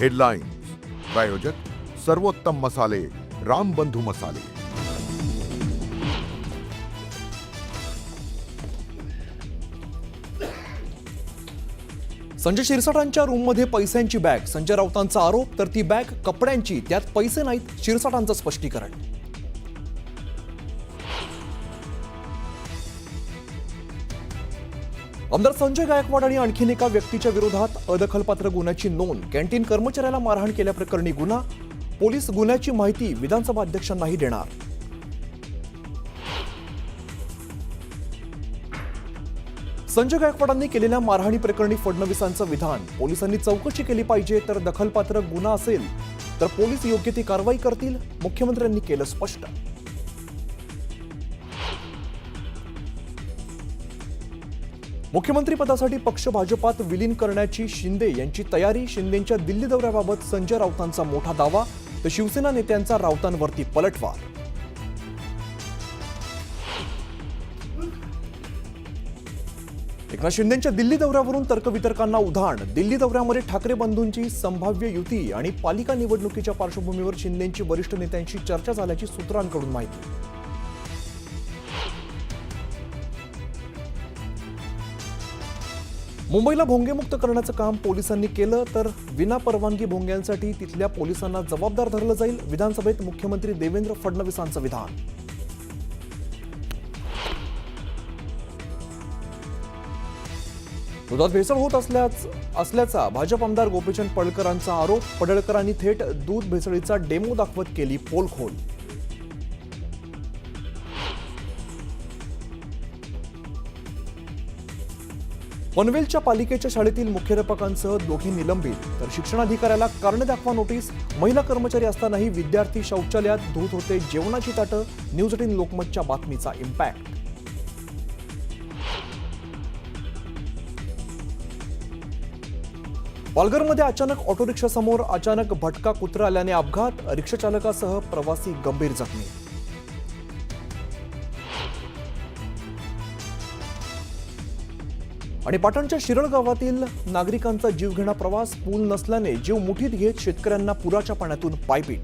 Headlines प्रायोजक सर्वोत्तम मसाले रामबंधू मसाले। संजय शिरसाटांच्या रूममध्ये पैशांची बॅग, संजय राऊतांचा आरोप, तर ती बॅग कपड्यांची, त्यात पैसे नाहीत, शिरसाटांचं स्पष्टीकरण। आमदार संजय गायकवाड आणि आणखीन एका व्यक्तीच्या विरोधात अदखलपात्र गुन्ह्याची नोंद, कॅन्टीन कर्मचाऱ्याला मारहाण केल्याप्रकरणी गुन्हा, पोलीस गुन्ह्याची माहिती विधानसभा अध्यक्षांनाही देणार। संजय गायकवाडांनी केलेल्या मारहाणी प्रकरणी फडणवीसांचं विधान, पोलिसांनी चौकशी केली पाहिजे, तर दखलपात्र गुन्हा असेल तर पोलीस योग्य ती कारवाई करतील, मुख्यमंत्र्यांनी केलं स्पष्ट। मुख्यमंत्री पदासाठी पक्ष भाजपात विलीन करण्याची शिंदे यांची तयारी, शिंदेंच्या दिल्ली दौऱ्याबाबत संजय राऊतांचा मोठा दावा, तर शिवसेना नेत्यांचा राऊतांवरती पलटवार। एकनाथ शिंदेंच्या दिल्ली दौऱ्यावरून तर्कवितर्कांना उधाण, दिल्ली दौऱ्यामध्ये ठाकरे बंधूंची संभाव्य युती आणि पालिका निवडणुकीच्या पार्श्वभूमीवर शिंदेंची वरिष्ठ नेत्यांशी चर्चा झाल्याची सूत्रांकडून माहिती। मुंबईला भोंगेमुक्त करण्याचं काम पोलिसांनी केलं तर विना परवानगी भोंग्यांसाठी तिथल्या पोलिसांना जबाबदार धरलं जाईल, विधानसभेत मुख्यमंत्री देवेंद्र फडणवीसांचं विधान। दुधात भेसळ होत असल्याचा भाजप आमदार गोपीचंद पडळकरांचा आरोप, पडळकरांनी थेट दूध भेसळीचा डेमो दाखवत केली पोलखोल। पनवेलच्या पालिकेच्या शाळेतील मुख्याध्यापकांसह दोघे निलंबित, तर शिक्षणाधिकाऱ्याला कारणे दाखवा नोटीस, महिला कर्मचारी असतानाही विद्यार्थी शौचालयात धुत होते जेवणाची ताटं, न्यूज 18 लोकमतच्या बातमीचा इम्पॅक्ट। पालघरमध्ये अचानक ऑटो रिक्षासमोर अचानक भटका कुत्रा आल्याने अपघात, रिक्षाचालकासह प्रवासी गंभीर जखमी। आणि पाटणच्या शिरळ गावातील नागरिकांचा जीवघेणा प्रवास, पूल नसल्याने जीव मुठीत घेत शेतकऱ्यांना पुराच्या पाण्यातून पायपीट।